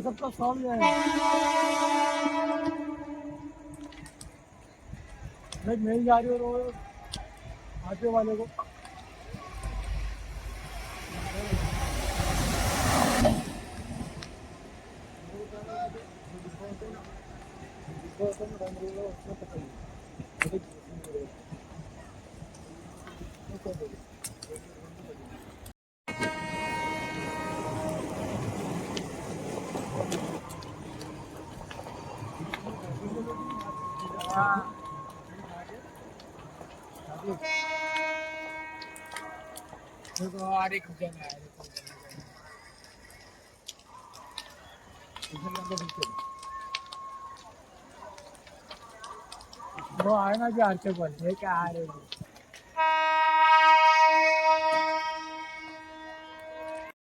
सबका सॉल्व है भाई, मिल जा रही हो आटे वाले को। हाँ देखो और एक जगह है, वो आए ना जो आर्चर वाले, ये क्या आ रहे हैं